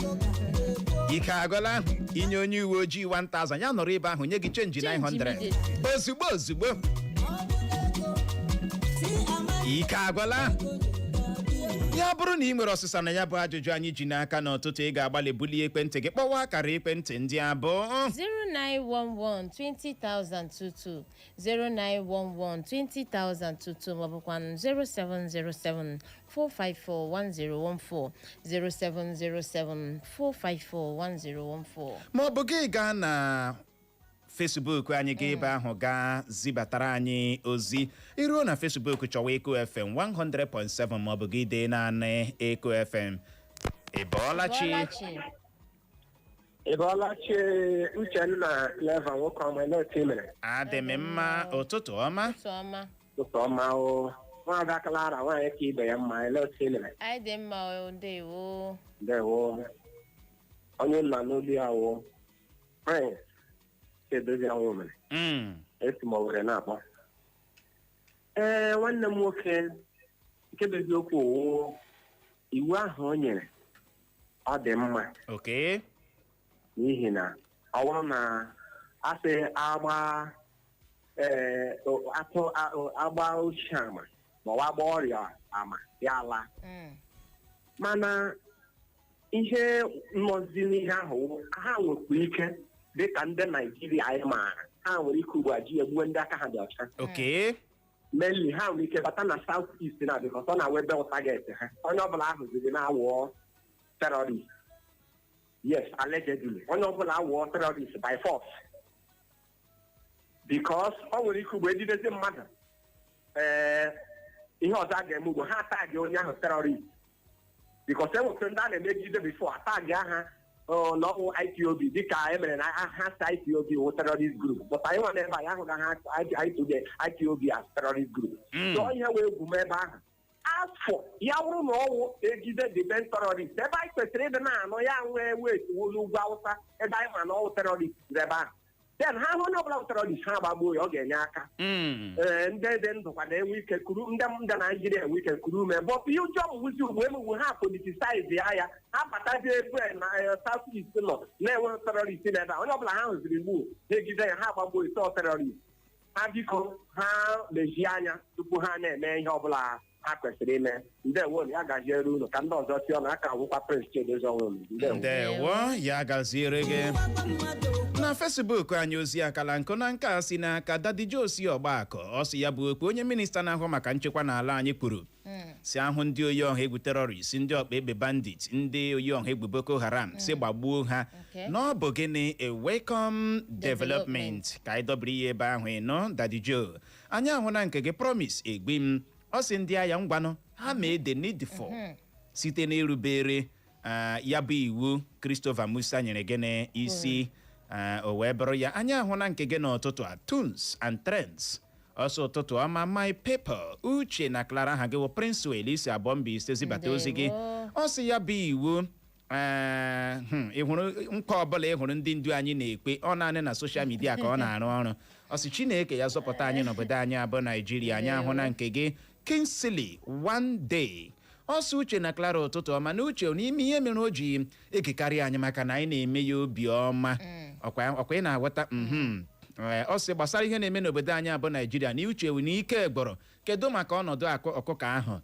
ike agụla inye onye uwe ojii 1000 ya nọrọ ebe ahụ nye gị chenji 900 ozugbo ike agwala ya bụrụ na ị nwere ọsịsa na ya bụ ajụjụ anyị ji n'aka n'ụtụtụ ị ga-agbalị bulie ekwentị gị kpọwa akara ekwentị ndị abụọ 0911-2022 0911-2022 maọbụkwa 0707-454-1014 0707-454-1014 maọbụ gị gaa na Facebook anyị ga ebe ahụ gaa zibatara anyị ozi iruo na Facebook chọwa Eko FM 100.7 maọbụ gị dee naanị Eko FM Ịbọọlachi Uchenna Clever nwoke ọma n'otu mere adị m mma ụtụtụ ọma o nwaada Clara nwaanyị ka ibe ya mma n'otu mere anyị dị mma ndewo onye nna n'olu ya wo Prince edozi ahụ mere esi m were na-akpọ nwanne m nwoke nke bụ eziokwu iwu ahụ o nyere ọ dị mma n'ihi na ọ bụrụ na asị agba ochie ama ma ọ agba ọrịa ama ya ala mana ihe nnọzi n'ihe ahụ ha nwekwa ike dịka ndị Naijiria anyị maara ha nwere ike ugbu a ji egbuwe ndị aka ha dị ọcha meli ha nwere ike bata na South East na bikọta na webe target ha onye ọbụla ahụziri na-awụọ terrorist yes allegedly onye ọbụla awụọ terrorist by force because ọ nwere ike ugbo ejidezi mmadụ ihe ọzọ a ga-eme ugbo ha atagị onye ahụ terrorist because enwere ndị a na-emegide before atagị aha n'ọwụ IPOB dịka emere na ha si IPOB wụ terrorist group but anyị nwa n'ebe anyị ahụga ha IPOB as terrorist group so ihe wee egwu m ebe ahụ afọ ya wụrụ na ọwụ ejide deben terrorist ebe anyị kwesịrị ịdị na-anọ ya nwee wet wolu ugwu Awụsa ebe anyị ma na ọwụ terrorist ebe ahụ then ha hụ onye ọbụla terrorist ha gbagbuo ya ọ ga-enye aka ndị dị ndụkwa na-enwe ike kuru ndị Naijiria enwe ike kuru ume bọpụ ihe ụjọ mwuzi ugbo emegbu ha politicize ya ha batazi ebe na South East nọ na-enwe terrorist n'ebe a onye ọbụla ha hụziri gbuo egide ya ha gbagbuo ise terrorist ha biko ha lezie anya tupu ha na-eme ihe ọbụla ha kwesịrị ime ndewo ya gaziere unu ka ndị ọzọ si ọnụ aka nwụkwa Prince Chiedozie ndewo ya gaziere gị na Facebook anyị ozi akala nkụ na nke a si n'aka Daddy Josie Ọgbakọ ọ sị ya bụ okwu onye minista na-ahụ maka nchekwa n'ala anyị kwuru si ahụ ndị oyi-oha-egwu terrorist ndị ọkpa egbe bandit ndị oyi-oha-egwu Boko Haram si gbagbuo ha na ọ bụ gịnị a welcome development ka anyị dobiri ya ebe ahụ ịnọ Daddy Joe anyị ahụ na nke gị Promise Egbim ọ sị ndị agha ngwanụ ha mee the needful site n'irubere ya bụ iwu Christopher Musa nyere gị isi o wee bụrụ ya anyị ahụ na nke gị n'ụtụtụ a tunes and trends ọsọ ụtụtụ ọma my people Uche na Clara ha gị wụ Prince Wale isi abụọ mba ise zibata ozi gị ọ sị ya bụ iwu ịhụrụ nkwa ọbụla ịhụrụ ndị ndu anyị na-ekpe ọ naanị na soshal midia ka ọ na-arụ ọrụ ọ sị Chineke ya zọpụta anyị n'obodo anyị abụ Naijiria anyị ahụ na nke gị Kingsley one day ọsọ Uche na Clara ụtụtụ ọma na Uche n'ime ihe mere o ji ekekarị anyị maka na anyị na-eme ya obiọma ọkwa ị na-aghọta ọ sị gbasara ihe na-eme n'obodo anyị abụ Naijiria na Uche wu n'ike gbọrọ kedu maka ọnọdụ ọkụkọ ahụ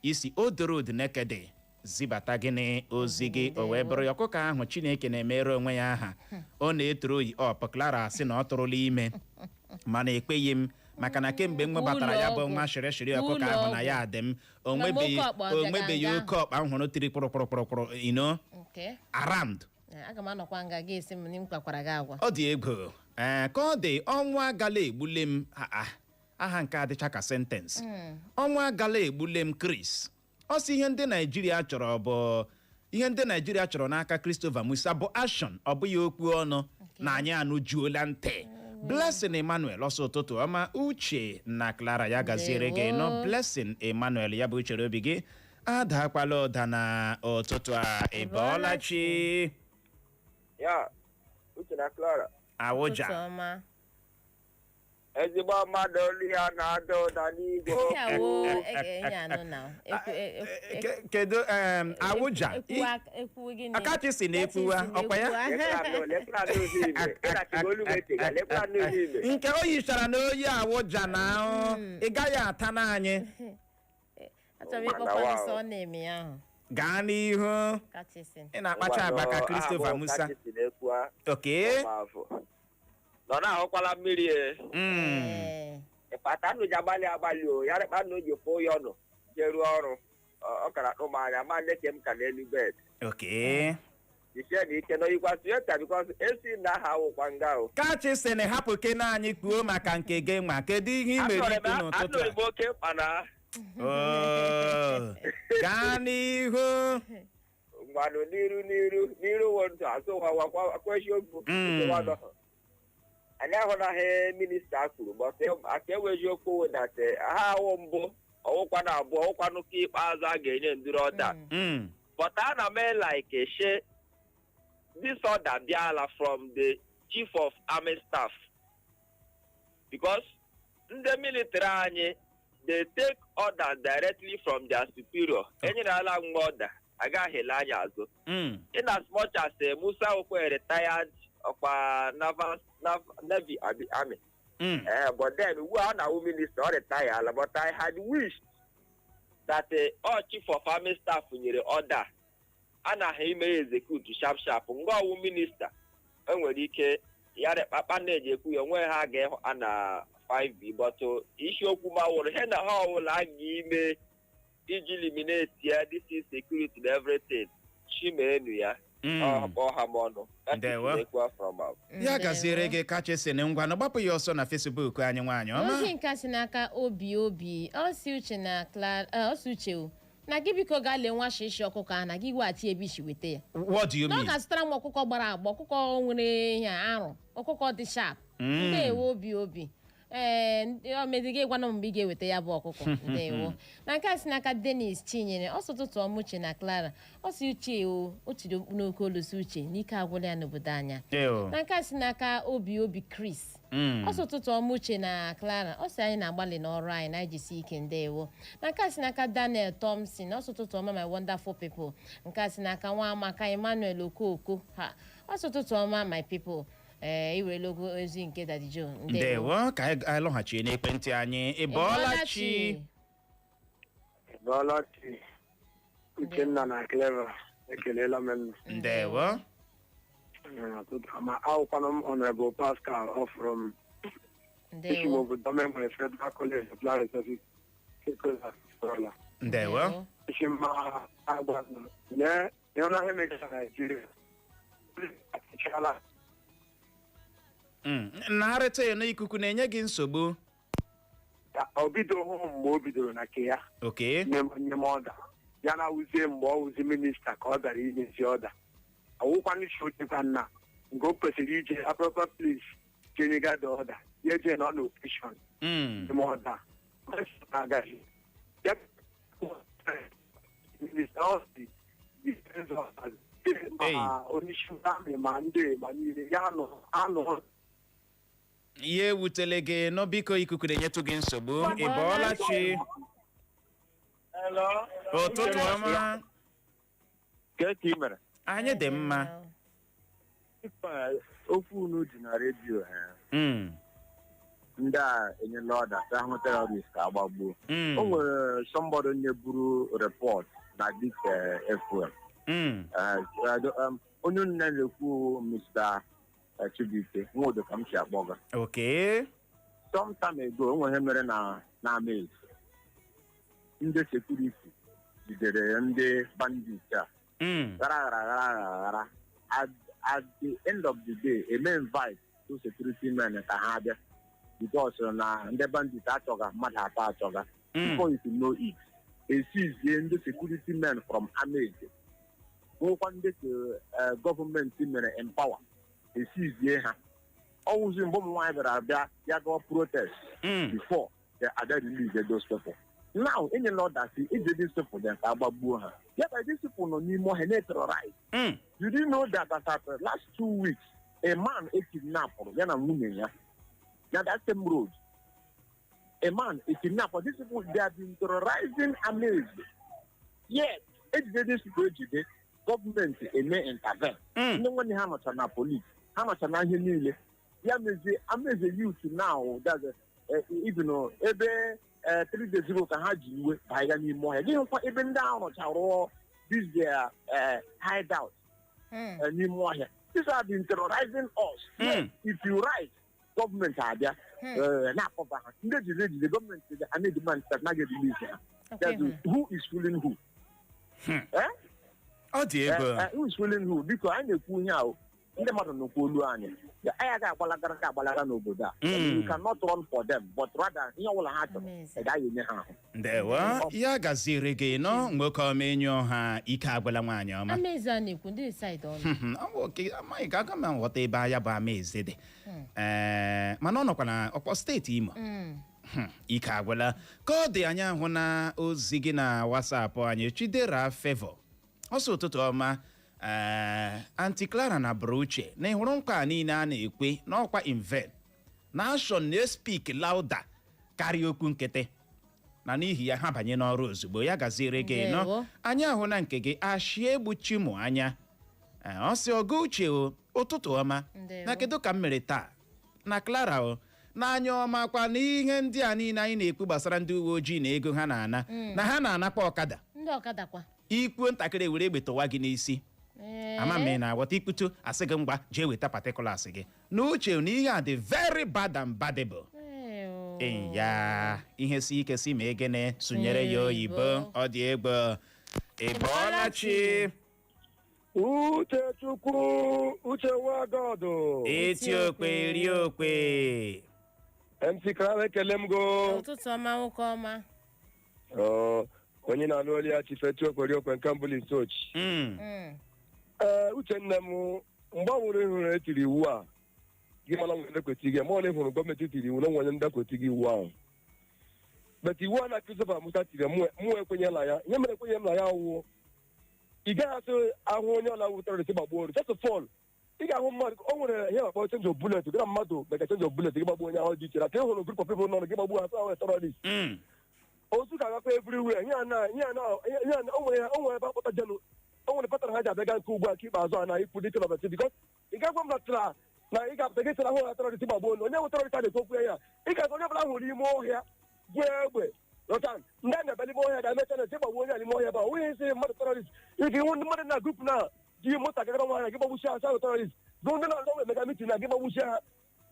isi odorod nekede zibata gị ozi gị o wee bụrụ ya ọkụkọ ahụ Chineke na-emere onwe ya aha ọ na-etoro oyi Clara sị na ọ tụrụla ime mana ekpeghị m maka na kemgbe m nwebatara ya bụ nwa shirishiri ọkụkọ ahụ na ya dị m o nwebeghị oke ọkpa m hụrụ tiri kpụrụkpụrụkpụrụ around aga m anọkwa nga gị esi m na m kwakwara gị agwa ọ dị egwu ka ọ dị ọnwa agala egbule m aha nke adịcha ka sentensị ọnwa agala egbule m Chris ọ sị ihe ndị Naijiria chọrọ n'aka Christopher Musa bụ action ọ bụghị okwu ọnụ na anyị anụjuola ntị Blessing Emmanuel ọsọ ụtụtụ ọma Uche na Clara ya gaziere gị nọ Blessing Emmanuel ya bụ uchere obi gị adakwala ụda na ụtụtụ a ịbọọlachi ya Uche na Clara awụja ezigbo mmadụ olu ya na-ada ụda n'igwe kedu awụja akachi si na-ekwuwa ọkwa ya nke o yichara na oyi awụja na ahụ ị gaghị ata n'anyị gaa n'ihu ị na-akpacha agba ka Christopher Musa nọ na-ahụkwala mmiri ịkpata nụ ji agbalị o ya rịkpa nụ ji pụ ya ọnụ jeruo ọrụ ọ kara tụmanya ma ndeke m ka n'elu bed ise na ike n'oyikwa tuyeta bikos esi na aha awụkwa nga o kachi si na hapụ kene anyị kpuo maka nke gị nwa kedu ihe ị mere ikpe n'ụtụtụ a oke mkpa na gaa n'ihu mgbanụ n'iru wontu azụ ụwa kwesiokwu anyị ahụnaghị minista kwuru aka enweghị okwu wedata ha awụ mbụ ọwụkwa na abụọ ọwụkwa n'ụka ikpeazụ a ga-enye ndịrị ọda but a na mee like she this order bịala from the chief of army staff because ndị military anyị they take orders directly from their superior enyerela nwa order agaghị ele anya azụ in as much as Musa Okwe retired ọkwa Navy Army. But then we are now minister or retire. But I had wished that all chief of army staff nyere order and he may execute sharp. Ngo minister enwere ike yare papa na-ejekwu ya onwe ha ga ana 5B but isiokwu ma wụrụ he na ha ọwụla aga ime iji eliminate ya this is security and everything chimenu ya ya gaziere gị kacha si na ngwa na gbapụ ya ọsọ na Facebook anyị nwaanyị ọma ozi nke si n'aka obi ọsị Uche na Clara ọsị Uche na gị biko gaa lee nwa shishi ọkụkọ a na gị weghachi ebe isi weta ya what do you mean? ọ ga-azụtara m ọkụkọ gbara agba ọkụkọ nwere ihe arụ ọkụkọ dị sharp ndewo obi omediga gwana mgbe ị ga-eweta ya bụ ọkụkọ ndewo na nke a si n'aka Dennis Chinyere ọsọ ụtụtụ ọma Uche na Clara ọsị Uche o tiri okpu n'oke olu si Uche n'ike agwụla ya n'obodo anya na nke a si n'aka obi Chris ọsọ ụtụtụ ọma Uche na Clara ọsị anyị na-agbalị n'ọrụ anyị na-ejisi ike ndewo na nke a si n'aka Daniel Thompson ọsọ ụtụtụ ọma my wonderful people nke a si n'aka nwa amaka Emmanuel Okoko ha ọsọ ụtụtụ ọma my people iwere ogo ozi nke Daddy Joe ndewo ka anyị lọghachi n'ekwentị anyị ịbọọlachi Uchenna na Clever ekelela m ndewo ma akwụkwana m Honorable Pascal from Ishimobu Domenwe Federal College of Law Research ndewo Ishima agba ne yona hemecha Nigeria chala nnagharịta ya n'ikuku na-enye gị nsogbu o bido hụ mgbe o bidoro na nke ya nye m ọda ya na wuzie mgbe ọ wụzi minista ka ọ bịara inyezi ọda ọwụkwana isi ochekwa nna nke o kwesịrị ije appropriate place jenyega the ọda ya eje nọ n'okeshọn nye m ọda agaghị minista ọ si ma onye isi amị ma ndị ma niile ya anọ ihe ewutele gị nọ biko ikuku na-enyetụ gị nsogbu ị bọọla chi ụtụtụ ọma ka ị mere anyị dị mma okwu unu dị na redio ha ndị a enyela ọda ka ahụ terọrist ka agbagbuo o nwere somebody onye buru report na dik FM onye nne na-ekwu Mr. Chibuike nwodo ka m si akpọga sometime ago o nwere mere na amaze ndị sekuriti jidere ndị bandit a ghara at the end of the day a main invite to security men ka ha bịa because na ndị bandit achọga mmadụ atọ achọga before you know it esizie ndị security men from amaze nwekwa ndị gọọmenti mere empower esizie ha ọwụzi mgbe ụmụ nwaanyị bịara abịa ya gawa protest before they are release those people. Now enyela ọda si ije these people then ka agbagbuo ha ya ka these people nọ n'ime ọhịa na-eterrorize. You didn't know that after last 2 weeks a man kidnapped ya na nwunye ya na that same road. A man kidnapped. These people they have been terrorizing Amaze. Yes, ejide these people ejide government eme intervene. Ndị nwanne ha nọcha na police ha nọcha na ihe niile ya mezie Amaze youth now that's even ebe 3 days ago ka ha ji iwe banya n'ime ọhịa gị hụkwa ebe ndị ahụ nọcha rụọ this their hideout n'ime ọhịa. These have been terrorizing us. Yes, if you write government abịa na-akpọba ha ndị ejide gọọmenti a na-edemand na ga-release ha. Who is fooling who? Ọ dị ebe who is fooling who? Biko anyị na-ekwu ihe ahụ ndị mmadụ n'okwu olu anyị anyị ga-agbalaga n'obodo a. You cannot run for them but rather ihe ọbụla ha chọrọ gaghị enye ha ahụ. Ndewo ya gaziri gị nọ nwoke ọma enyi ọha ike agwala nwaanyị ọma. Amaeze a na-ekwu ndị side ọnụ. Amaghị ka aka m nghọta ebe anya bụ Amaeze dị mana ọ nọkwa na ọkpọ steeti Imo. Ike agwala ka ọ dị anya ahụ na ozi gị na WhatsApp anyị Chidera Favor ọsọ ụtụtụ ọma Aunty Clara na Bruche na ịhụrụ nkwa niile a na-ekwe n'ọkwa inven na ashọn na-speak louder karịa okwu nkịtị na n'ihi ya ha banye n'ọrụ ozugbo ya gaziere gị nọ anya ahụ na nke gị ashie egbuchi mụ anya ọsị ọgụ uche ụtụtụ ọma na kedu ka m mere taa na Clara na anya ọma kwa na ihe ndị a niile anyị na-ekwu gbasara ndị uwe ojii na ego ha na-ana na ha na-anakwa ọkada ndị ọkada kwa ikwuo ntakịrị were egbe tụwa gị n'isi ama m na aghọta ikputu asị gị ngwa jee weta particulars gị n'uche na ihe a dị very bad and badable. Ya ihe si ike si ma egene sụnyere ya oyibo ọ dị egbe ịbọọla chi Uchechukwu Uche Nwagodo Etiokwe Riokwe MC Clara ekele m go ụtụtụ ọma nwoke ọma onye na-alụ olu ya chifetu okweri okwe nke mbụ isochi. Uche nne m mgbe ọ nwere ịhụrụ etiri iwu a gị mana nwere ndekweti gị ma ọ na-ehụrụ gọọmenti tiri iwu na nwere ndekweti gị iwu ahụ bet iwu a na Christopher Musa tiri mụ ekwenyela ya ihe mere ekwenye m na ya wụ ị gaghị asị ahụ onye ọla wụtara esi gbagbuo just of all ị ga-ahụ mmadụ o nwere ihe akpọ change of bullet gị na mmadụ mega change of bullet gị gbagbuo onye ahụ dị iche na ka ị hụrụ group of people nọ gị gbagbuo ha ahụ terrorist ozu ka agakwa everywhere o nwere ebe akpọta jenu o nwere patara ha ji abịaga nke ugbu a ka ikpeazụ a na ikwu dịke nọbeti bikos ị gagwa m natara na ị ga-apụta gị sịra ahụ ya terọrist gbagbuo onye nwe terọrist a na-ekwu ya ị ga-azụ onye ọbụla hụrụ ime ọhịa bụ egbe lọtan ndị a na-abịa n'ime ọhịa ga-emecha na esi gbagbuo onye a n'ime ọhịa ebe a onye isi mmadụ terọrist ị ga-iwu ndị mmadụ na grup na ji moto agagara nwaanyị gị gbagbuchi ha ahụ terọrist bụ ndị na-azọ wee mega mitin na gị gbagbuchi ha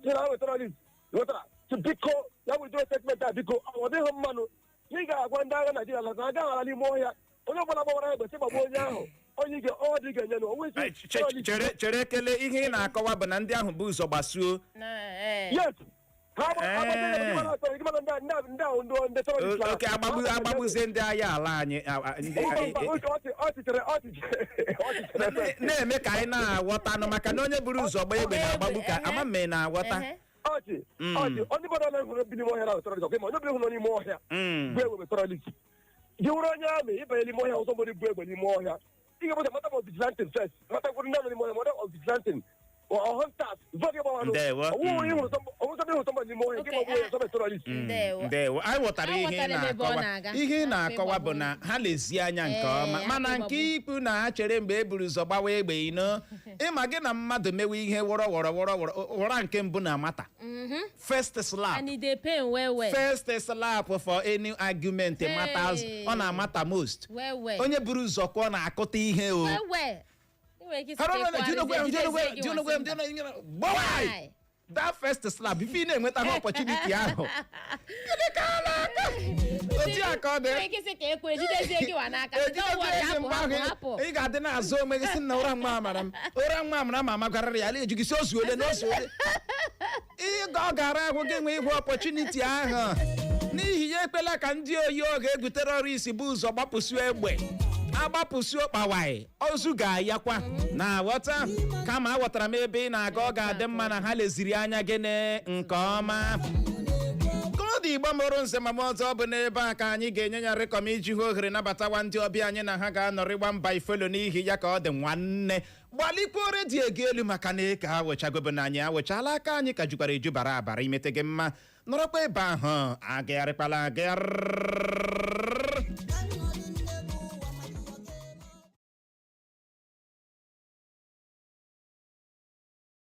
si na ahụ terọrist lọtara biko ya wụdo statement a biko ọ dịghị mmanụ ị ga-agwa ndị agha Naịjirịa na aga aghara n'ime ọhịa onye ọbụla gbawara egbe si gbagbuo onye ahụ onye ọ dị ga-enye chere ekele ihe ị na-akọwa bụ na ndị ahụ bụ ụzọ gbasuo. Yes, oke agbagbuzie ndị agha ala anyị na-eme ka anyị na-aghọtanụ maka na onye buru ụzọ gba egbe na-agbagbu ka ama mme na-aghọta onye bọrọ na-ehụrụ bi n'ime ọhịa na terọrist ọkụ ma onye bụrụ n'ime ọhịa bụ egbe terọrist gị wụrụ onye amị ịbanye n'ime ọhịa ọzọ bụ egbe n'ime ọhịa ị ga-ebụta mata ma vigilantin first matakwuru ndị amị n'ime ọhịa mata ọ vigilantin ndewo anyị ghọtara ihe ị na-akọwa bụ na ha lezie anya nke ọma mana nke ikwu na ha chere mgbe e buru ụzọ gbawa egbe ino ịma gị na mmadụ mewe ihe wọrọ nke mbụ na mata first slap for any argument matters ọ na-amata most onye buru ụzọ ka ọ na-akụta ihe o that first slap if ị na-enweta ha opportunity ahụ ị ga-adị na-azụ onwe gị sị na ụra nwa amara ma magwarara ya eju gị si ozu ole na ozu ole ọ gara ahụ gị nwee ihu opportunity ahụ n'ihi ya ekpela ka ndị oyi oge egwu terọrist bụ ụzọ gbapụsụ egbe agbapụsị ọkpawai ozu ga-ayakwa na-aghọta kama aghọtara m ebe ị na-aga ọ ga-adị mma na ha leziri anya gị nke ọma kọdụ Igbo mụrụ nze ma ọzọ bụ n'ebe a ka anyị ga-enye ya rịkọm iji hụ ohere nabatawa ndị ọbịa anyị na ha ga-anọrịgba mba ifelo n'ihi ya ka ọ dị nwanne gbalikwuo redio gị elu maka na eke ha wechagobo na anyị awechala aka anyị ka jukwara eju bara abara imete gị mma nọrọkwa ebe ahụ agagharịkwala agagharị